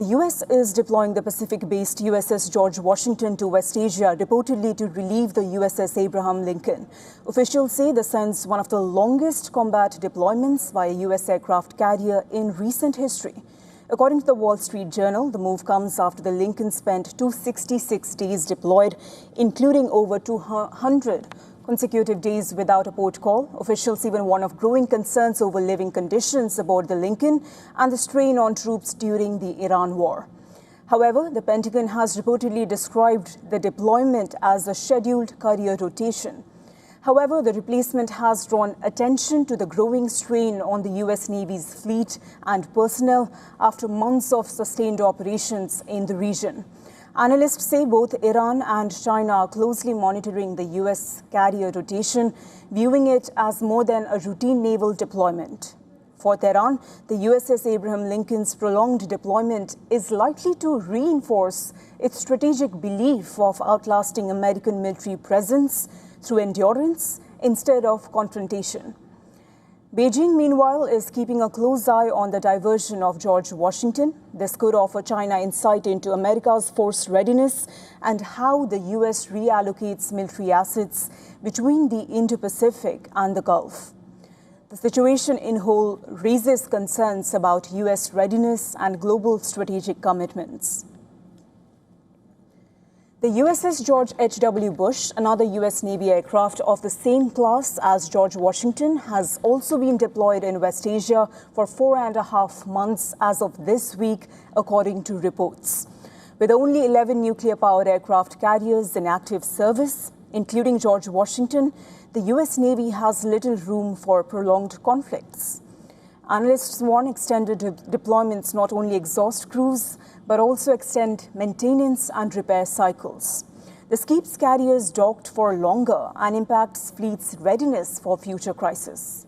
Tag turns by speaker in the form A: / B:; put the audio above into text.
A: The U.S. is deploying the Pacific-based USS George Washington to West Asia, reportedly to relieve the USS Abraham Lincoln. Officials say this sends one of the longest combat deployments by a U.S. aircraft carrier in recent history. According to the Wall Street Journal, the move comes after the Lincoln spent 266 days deployed, including over 200 consecutive days without a port call. Officials even warn of growing concerns over living conditions aboard the Lincoln and the strain on troops during the Iran war. However, the Pentagon has reportedly described the deployment as a scheduled career rotation. However, the replacement has drawn attention to the growing strain on the U.S. Navy's fleet and personnel after months of sustained operations in the region. Analysts say both Iran and China are closely monitoring the U.S. carrier rotation, viewing it as more than a routine naval deployment. For Tehran, the USS Abraham Lincoln's prolonged deployment is likely to reinforce its strategic belief of outlasting American military presence through endurance instead of confrontation. Beijing, meanwhile, is keeping a close eye on the diversion of George Washington. This could offer China insight into America's force readiness and how the U.S. reallocates military assets between the Indo-Pacific and the Gulf. The situation in whole raises concerns about U.S. readiness and global strategic commitments. The USS George H.W. Bush, another U.S. Navy aircraft of the same class as George Washington, has also been deployed in West Asia for 4.5 months as of this week, according to reports. With only 11 nuclear-powered aircraft carriers in active service, including George Washington, the U.S. Navy has little room for prolonged conflicts. Analysts warn extended deployments not only exhaust crews, but also extend maintenance and repair cycles. This keeps carriers docked for longer and impacts fleet's readiness for future crises.